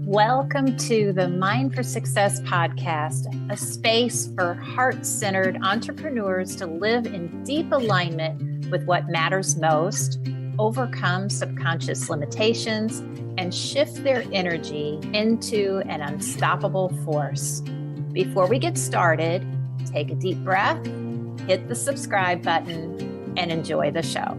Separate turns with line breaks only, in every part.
Welcome to the Mind for Success podcast, a space for heart-centered entrepreneurs to live in deep alignment with what matters most, overcome subconscious limitations, and shift their energy into an unstoppable force. Before we get started, take a deep breath, hit the subscribe button, and enjoy the show.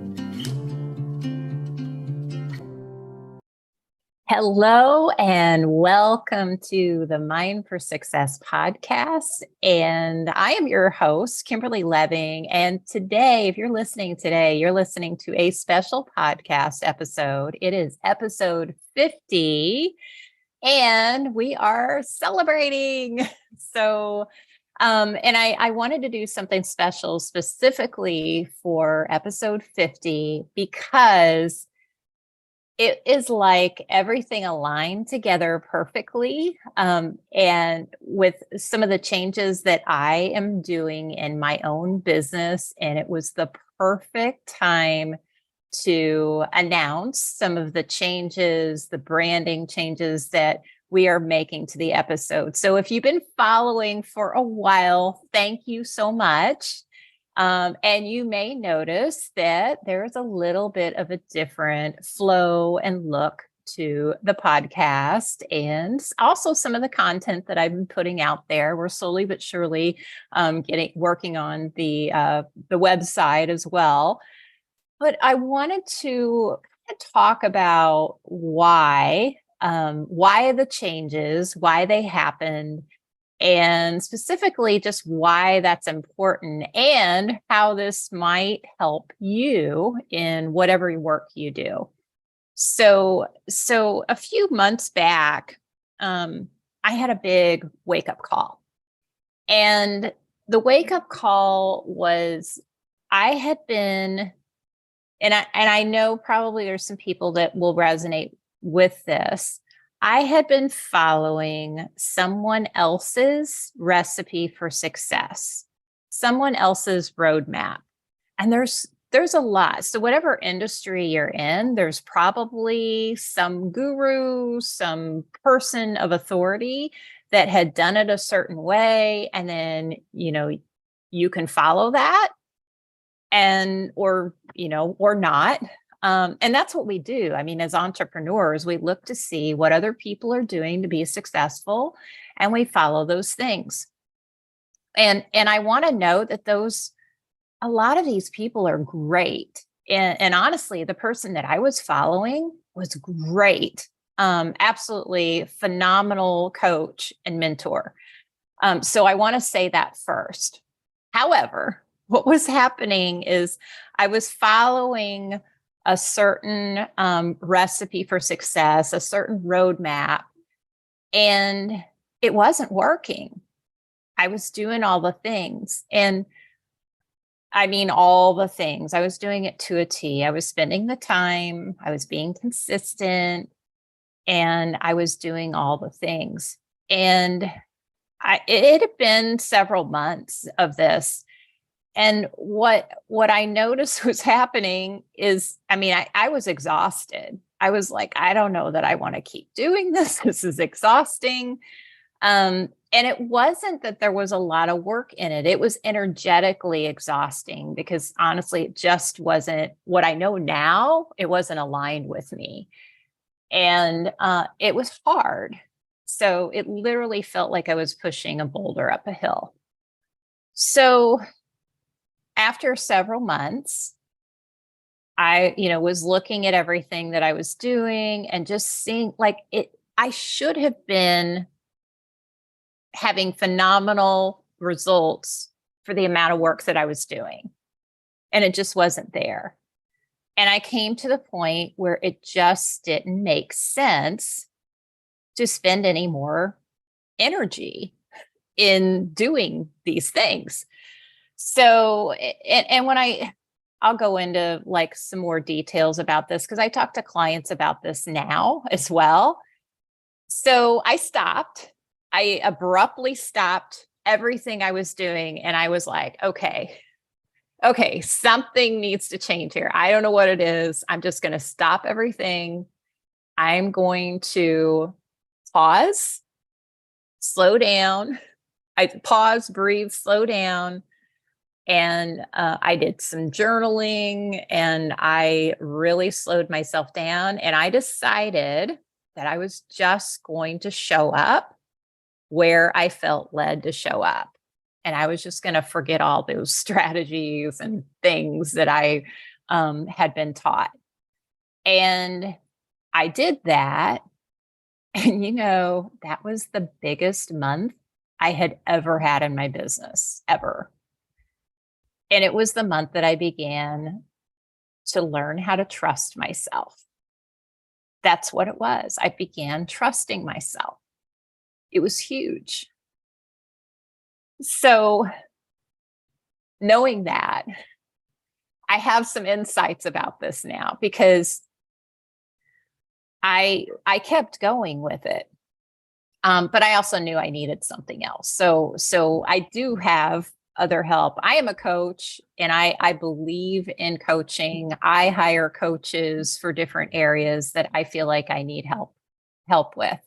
Hello and welcome to the Mind for Success podcast. And I am your host, Kimberly Lebbing. And today, if you're listening today, you're listening to a special podcast episode. It is episode 50 and we are celebrating. So, and I wanted to do something special specifically for episode 50 because it is like everything aligned together perfectly. And with some of the changes that I am doing in my own business, and it was the perfect time to announce some of the changes, the branding changes that we are making to the episode. So if you've been following for a while, thank you so much. And you may notice that there's a little bit of a different flow and look to the podcast, and also some of the content that I've been putting out there. We're slowly but surely working on the website as well. But I wanted to talk about why the changes, why they happened, and specifically just why that's important and how this might help you in whatever work you do. So a few months back, I had a big wake-up call. And the wake-up call was I had been, and I know probably there's some people that will resonate with this. I had been following someone else's recipe for success, someone else's roadmap. And there's a lot. So whatever industry you're in, there's probably some guru, some person of authority that had done it a certain way. And then, you can follow that or not. And that's what we do. I mean, as entrepreneurs, we look to see what other people are doing to be successful, and we follow those things. And I want to note that a lot of these people are great. And honestly, the person that I was following was great. Absolutely phenomenal coach and mentor. So I want to say that first. However, what was happening is I was following a certain recipe for success, a certain roadmap, and it wasn't working. I was doing all the things. And I mean, all the things. I was doing it to a T. I was spending the time, I was being consistent, and I was doing all the things. And it had been several months of this. And what I noticed was happening is, I was exhausted. I was like, I don't know that I want to keep doing this. This is exhausting. And it wasn't that there was a lot of work in it. It was energetically exhausting because honestly, it just wasn't what I know now. It wasn't aligned with me. And it was hard. So it literally felt like I was pushing a boulder up a hill. So after several months, I, was looking at everything that I was doing and just seeing I should have been having phenomenal results for the amount of work that I was doing. And it just wasn't there. And I came to the point where it just didn't make sense to spend any more energy in doing these things. So, and when I'll go into some more details about this because I talk to clients about this now as well. So I abruptly stopped everything I was doing. And I was like, okay, something needs to change here. I don't know what it is. I'm just going to stop everything. I'm going to pause, slow down. I pause, breathe, slow down. And I did some journaling and I really slowed myself down. And I decided that I was just going to show up where I felt led to show up. And I was just going to forget all those strategies and things that I had been taught. And I did that. And, that was the biggest month I had ever had in my business, ever. And it was the month that I began to learn how to trust myself. That's what it was. I began trusting myself. It was huge. So, knowing that, I have some insights about this now because I kept going with it. But I also knew I needed something else. So I do have other help. I am a coach and I believe in coaching. I hire coaches for different areas that I feel like I need help with.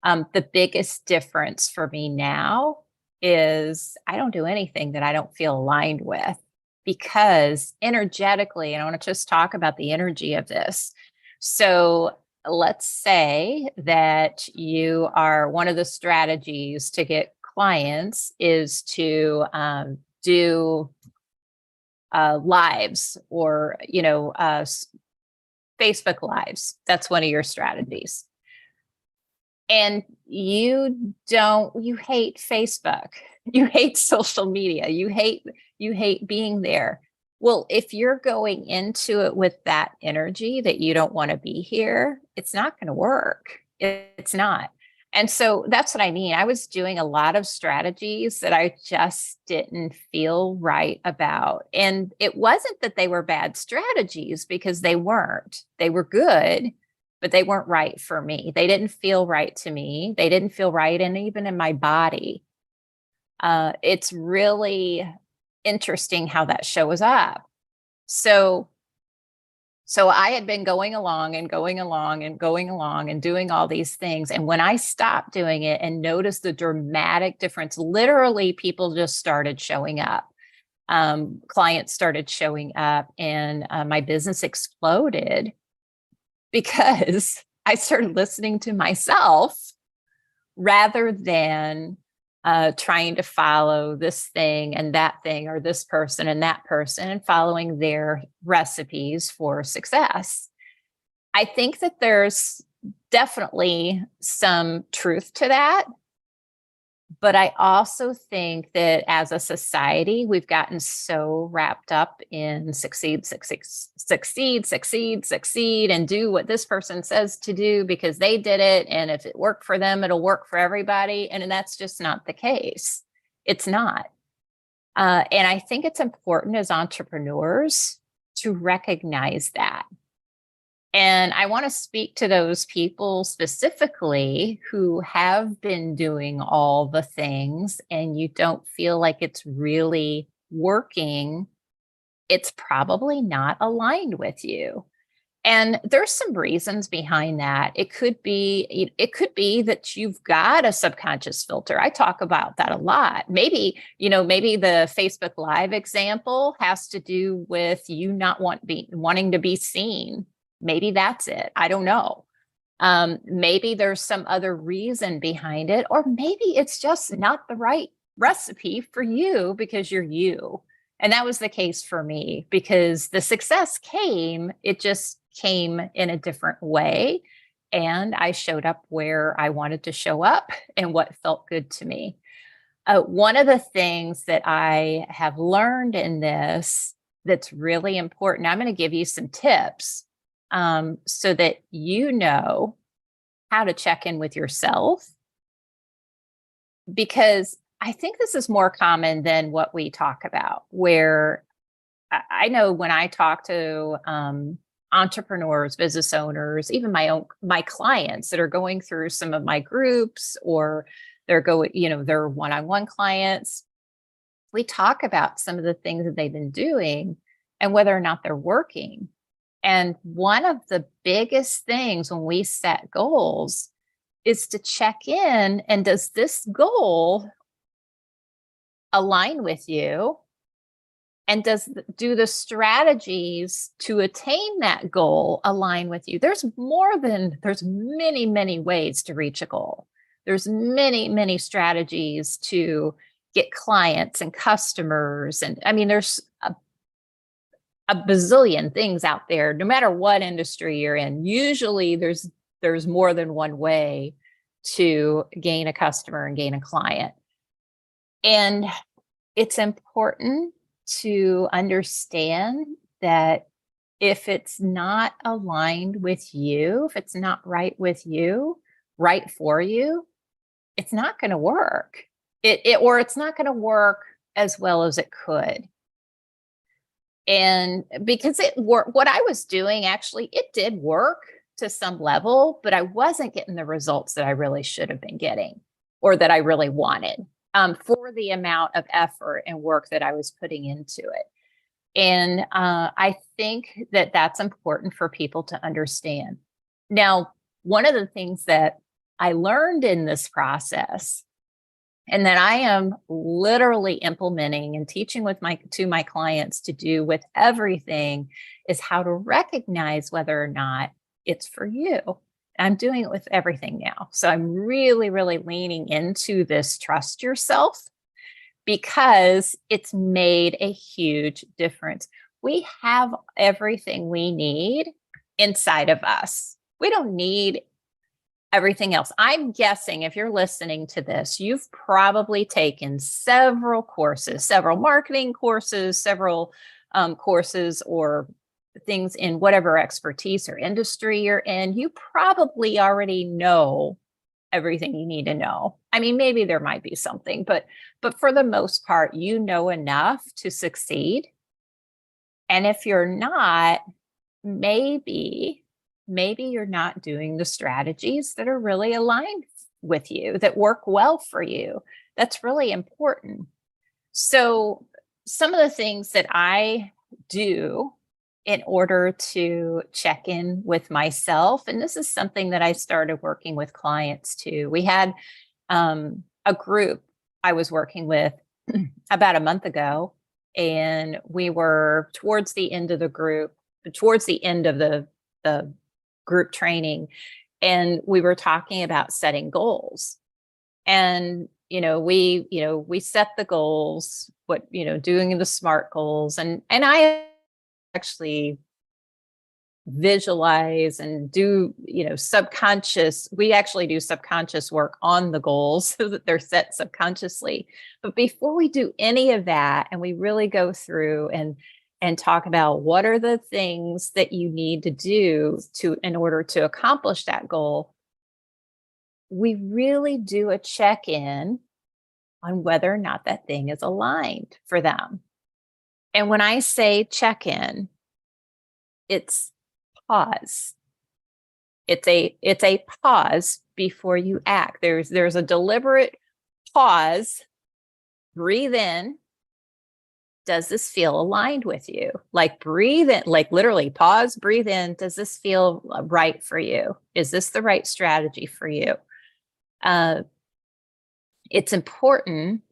The biggest difference for me now is I don't do anything that I don't feel aligned with because energetically, and I want to just talk about the energy of this. So let's say that you are one of the strategies to get clients is to do lives or Facebook lives. That's one of your strategies. And you hate Facebook, you hate social media, you hate being there. Well, if you're going into it with that energy that you don't want to be here, it's not going to work. It's not. And so that's what I mean. I was doing a lot of strategies that I just didn't feel right about. And it wasn't that they were bad strategies because they weren't. They were good, but they weren't right for me. They didn't feel right to me. They didn't feel right even in my body. It's really interesting how that shows up. So I had been going along and going along and going along and doing all these things. And when I stopped doing it and noticed the dramatic difference, literally people just started showing up. Clients started showing up and my business exploded because I started listening to myself rather than trying to follow this thing and that thing or this person and that person and following their recipes for success. I think that there's definitely some truth to that. But I also think that as a society, we've gotten so wrapped up in succeed, and do what this person says to do because they did it. And if it worked for them, it'll work for everybody. And that's just not the case. It's not. And I think it's important as entrepreneurs to recognize that. And I want to speak to those people specifically who have been doing all the things and you don't feel like it's really working. It's probably not aligned with you. And there's some reasons behind that. It could be that you've got a subconscious filter. I talk about that a lot. Maybe the Facebook Live example has to do with you not wanting to be seen. Maybe that's it. I don't know. Maybe there's some other reason behind it, or maybe it's just not the right recipe for you because you're you. And that was the case for me because the success came, it just came in a different way. And I showed up where I wanted to show up and what felt good to me. One of the things that I have learned in this that's really important, I'm going to give you some tips so that you know how to check in with yourself, because I think this is more common than what we talk about, where I know when I talk to entrepreneurs, business owners, even my clients that are going through some of my groups or they're one-on-one clients, we talk about some of the things that they've been doing and whether or not they're working. And one of the biggest things when we set goals is to check in, and does this goal align with you? And do the strategies to attain that goal align with you? There's many, many ways to reach a goal. There's many, many strategies to get clients and customers. And I mean, there's a bazillion things out there, no matter what industry you're in. Usually there's more than one way to gain a customer and gain a client. And it's important to understand that if it's not aligned with you, if it's not right with you, right for you, it's not going to work. Or it's not going to work as well as it could. And because what I was doing, actually, it did work to some level, but I wasn't getting the results that I really should have been getting, or that I really wanted. For the amount of effort and work that I was putting into it. And I think that that's important for people to understand. Now, one of the things that I learned in this process, and that I am literally implementing and teaching to my clients to do with everything, is how to recognize whether or not it's for you. I'm doing it with everything now. So I'm really, really leaning into this trust yourself, because it's made a huge difference. We have everything we need inside of us. We don't need everything else. I'm guessing if you're listening to this, you've probably taken several courses, several marketing courses, several courses, or things in whatever expertise or industry you're in. You probably already know everything you need to know. I mean, maybe there might be something, but for the most part, you know enough to succeed. And if you're not, maybe you're not doing the strategies that are really aligned with you, that work well for you. That's really important. So some of the things that I do in order to check in with myself, and this is something that I started working with clients too. We had a group I was working with about a month ago, and we were towards the end of the group training, and we were talking about setting goals. And we set the goals, doing the SMART goals, and I actually visualize and do, we actually do subconscious work on the goals so that they're set subconsciously. But before we do any of that, and we really go through and talk about what are the things that you need to do in order to accomplish that goal, we really do a check-in on whether or not that thing is aligned for them. And when I say check-in, it's pause. It's a pause before you act. There's a deliberate pause. Breathe in. Does this feel aligned with you? Like breathe in, like literally pause, breathe in. Does this feel right for you? Is this the right strategy for you? It's important.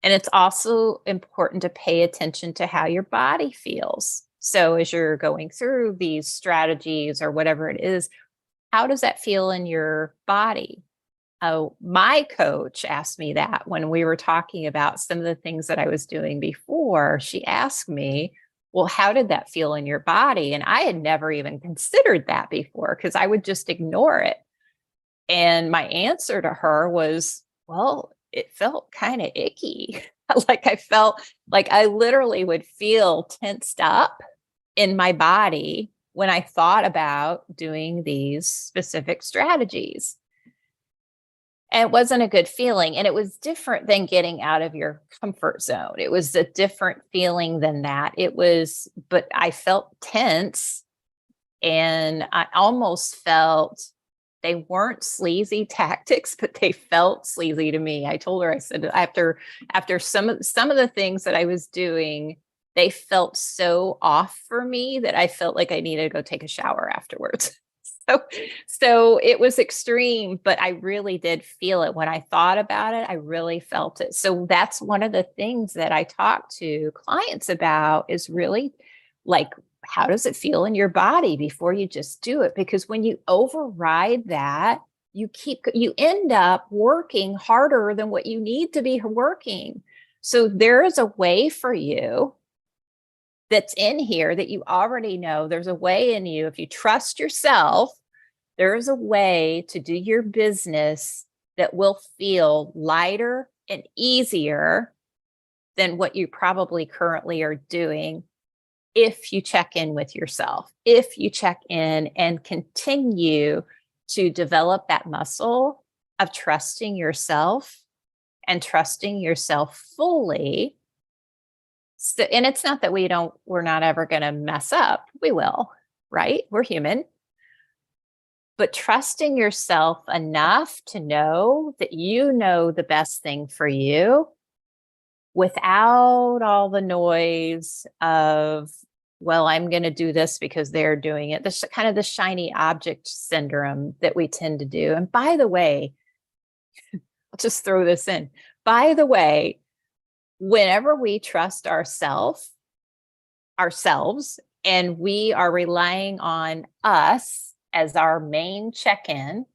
And it's also important to pay attention to how your body feels. So as you're going through these strategies or whatever it is, how does that feel in your body? Oh, my coach asked me that when we were talking about some of the things that I was doing before. She asked me, well, how did that feel in your body? And I had never even considered that before, because I would just ignore it. And my answer to her was, well, it felt kind of icky. Like I felt like I literally would feel tensed up in my body when I thought about doing these specific strategies. And it wasn't a good feeling. And it was different than getting out of your comfort zone. It was a different feeling than that. But I felt tense, and I almost felt, they weren't sleazy tactics, but they felt sleazy to me. I told her, I said, after some of the things that I was doing, they felt so off for me that I felt like I needed to go take a shower afterwards. So it was extreme, but I really did feel it. When I thought about it, I really felt it. So that's one of the things that I talk to clients about is really like, how does it feel in your body before you just do it? Because when you override that, you end up working harder than what you need to be working. So there is a way for you that's in here that you already know. There's a way in you. If you trust yourself, there's a way to do your business that will feel lighter and easier than what you probably currently are doing if you check in with yourself, if you check in and continue to develop that muscle of trusting yourself and trusting yourself fully. So, and it's not that we're not ever going to mess up. We will, right? We're human. But trusting yourself enough to know that you know the best thing for you without all the noise of, well, I'm going to do this because they're doing it. This kind of the shiny object syndrome that we tend to do. And by the way, I'll just throw this in. By the way, whenever we trust ourselves, and we are relying on us as our main check-in,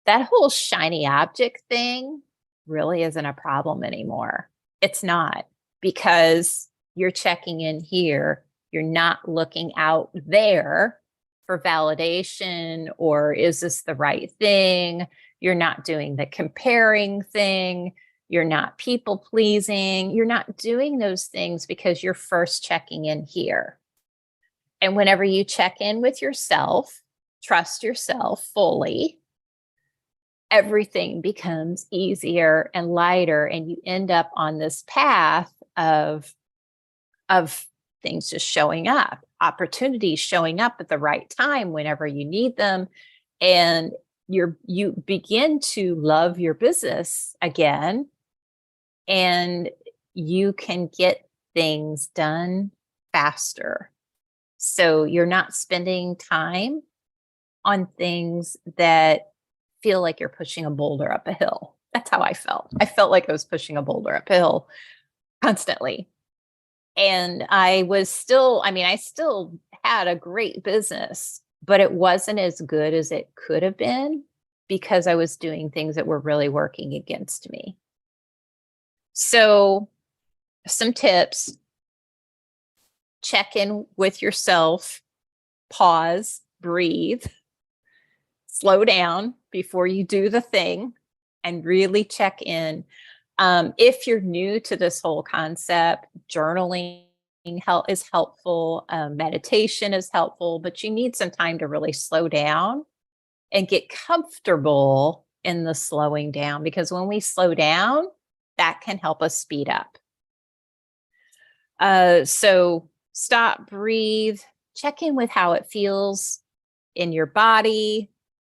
that whole shiny object thing really isn't a problem anymore. It's not, because you're checking in here. You're not looking out there for validation or is this the right thing? You're not doing the comparing thing. You're not people pleasing. You're not doing those things because you're first checking in here. And whenever you check in with yourself, trust yourself fully, everything becomes easier and lighter. And you end up on this path of things just showing up, opportunities showing up at the right time whenever you need them. And you begin to love your business again, and you can get things done faster. So you're not spending time on things that feel like you're pushing a boulder up a hill. That's how I felt. I felt like I was pushing a boulder up a hill constantly. And I still had a great business, but it wasn't as good as it could have been because I was doing things that were really working against me. So some tips: check in with yourself, pause, breathe, slow down before you do the thing, and really check in. If you're new to this whole concept, journaling is helpful. Meditation is helpful, but you need some time to really slow down and get comfortable in the slowing down, because when we slow down, that can help us speed up. So stop, breathe, check in with how it feels in your body.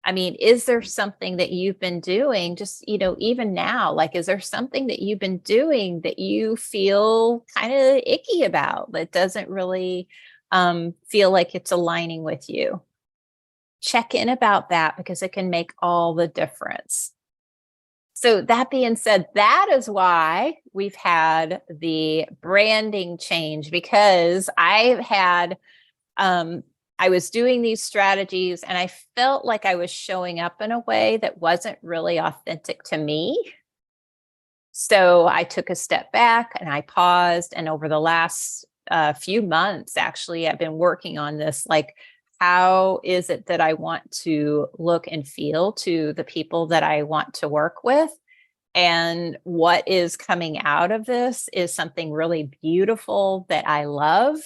I mean, is there something that you've been doing just, even now, like, is there something that you've been doing that you feel kind of icky about, that doesn't really feel like it's aligning with you? Check in about that, because it can make all the difference. So that being said, that is why we've had the branding change, because I was doing these strategies and I felt like I was showing up in a way that wasn't really authentic to me. So I took a step back and I paused. And over the last few months, actually, I've been working on this, like, how is it that I want to look and feel to the people that I want to work with? And what is coming out of this is something really beautiful that I love.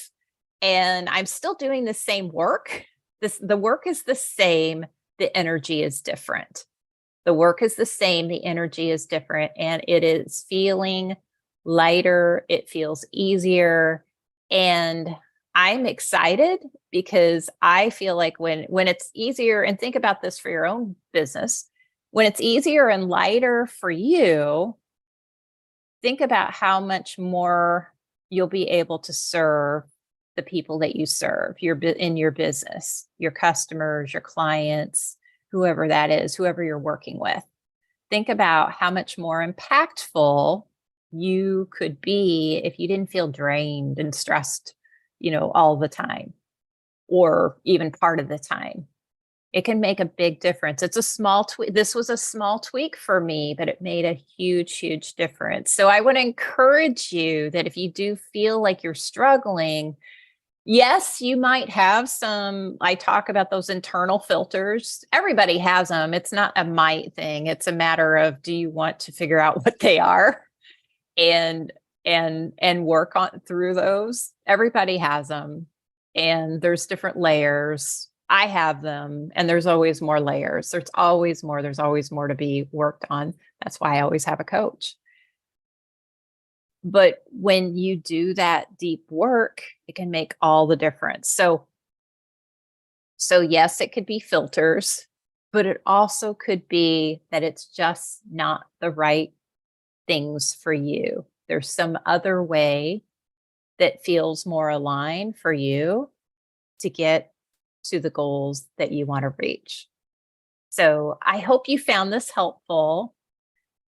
And I'm still doing the same work. The work is the same. The energy is different. The work is the same. The energy is different. And it is feeling lighter. It feels easier. And I'm excited because I feel like when it's easier, and think about this for your own business, when it's easier and lighter for you, think about how much more you'll be able to serve the people that you serve, in your business, your customers, your clients, whoever that is, whoever you're working with. Think about how much more impactful you could be if you didn't feel drained and stressed, all the time, or even part of the time. It can make a big difference. It's a small tweak. This was a small tweak for me, but it made a huge, huge difference. So I would encourage you that if you do feel like you're struggling, yes, you might have I talk about those internal filters. Everybody has them. It's not a might thing. It's a matter of, do you want to figure out what they are and work on through those? Everybody has them, and there's different layers. I have them, and there's always more layers. There's always more to be worked on. That's why I always have a coach. But when you do that deep work, it can make all the difference. So yes, it could be filters, but it also could be that it's just not the right things for you. There's some other way that feels more aligned for you to get to the goals that you want to reach. So I hope you found this helpful.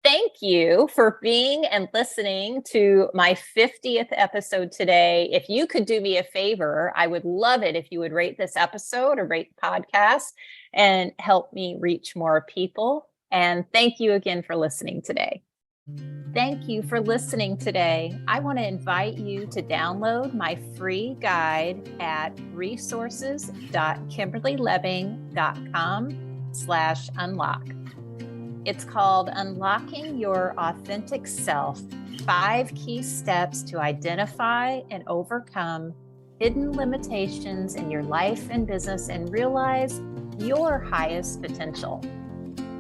Thank you for being and listening to my 50th episode today. If you could do me a favor, I would love it if you would rate this episode or rate the podcast and help me reach more people. And thank you again for listening today. Thank you for listening today. I want to invite you to download my free guide at resources.kimberlylebbing.com/unlock. It's called Unlocking Your Authentic Self, 5 Key Steps to Identify and Overcome Hidden Limitations in Your Life and Business and Realize Your Highest Potential.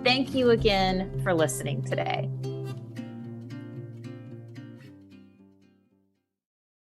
Thank you again for listening today.